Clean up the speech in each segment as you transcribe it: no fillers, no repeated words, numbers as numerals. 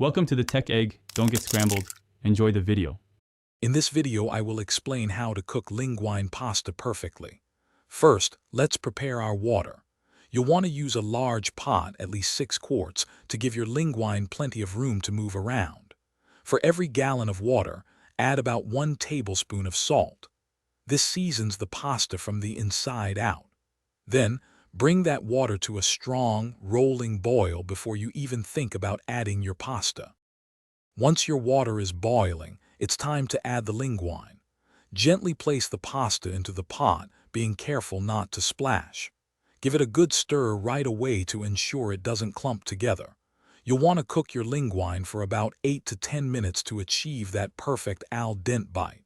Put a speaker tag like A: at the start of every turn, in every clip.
A: Welcome to the Tech Egg. Don't get scrambled. Enjoy the video.
B: In this video, I will explain how to cook linguine pasta perfectly. First, let's prepare our water. You'll want to use a large pot, at least 6 quarts, to give your linguine plenty of room to move around. For every gallon of water, add about 1 tablespoon of salt. This seasons the pasta from the inside out. Then, bring that water to a strong, rolling boil before you even think about adding your pasta. Once your water is boiling, it's time to add the linguine. Gently place the pasta into the pot, being careful not to splash. Give it a good stir right away to ensure it doesn't clump together. You'll want to cook your linguine for about 8 to 10 minutes to achieve that perfect al dente bite.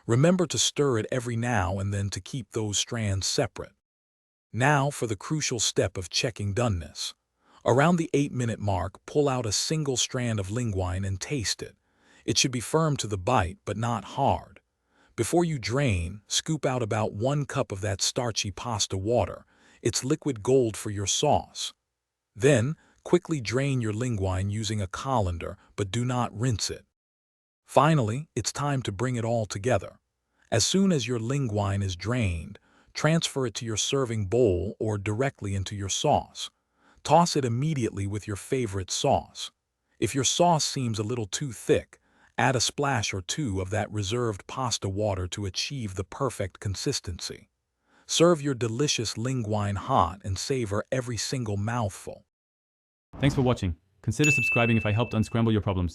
B: Remember to stir it every now and then to keep those strands separate. Now for the crucial step of checking doneness. Around the 8-minute mark, pull out a single strand of linguine and taste it. It should be firm to the bite, but not hard. Before you drain, scoop out about 1 cup of that starchy pasta water. It's liquid gold for your sauce. Then, quickly drain your linguine using a colander, but do not rinse it. Finally, it's time to bring it all together. As soon as your linguine is drained, transfer it to your serving bowl or directly into your sauce. Toss it immediately with your favorite sauce. If your sauce seems a little too thick, add a splash or two of that reserved pasta water to achieve the perfect consistency. Serve your delicious linguine hot and savor every single mouthful.
A: Thanks for watching. Consider subscribing if I helped unscramble your problems.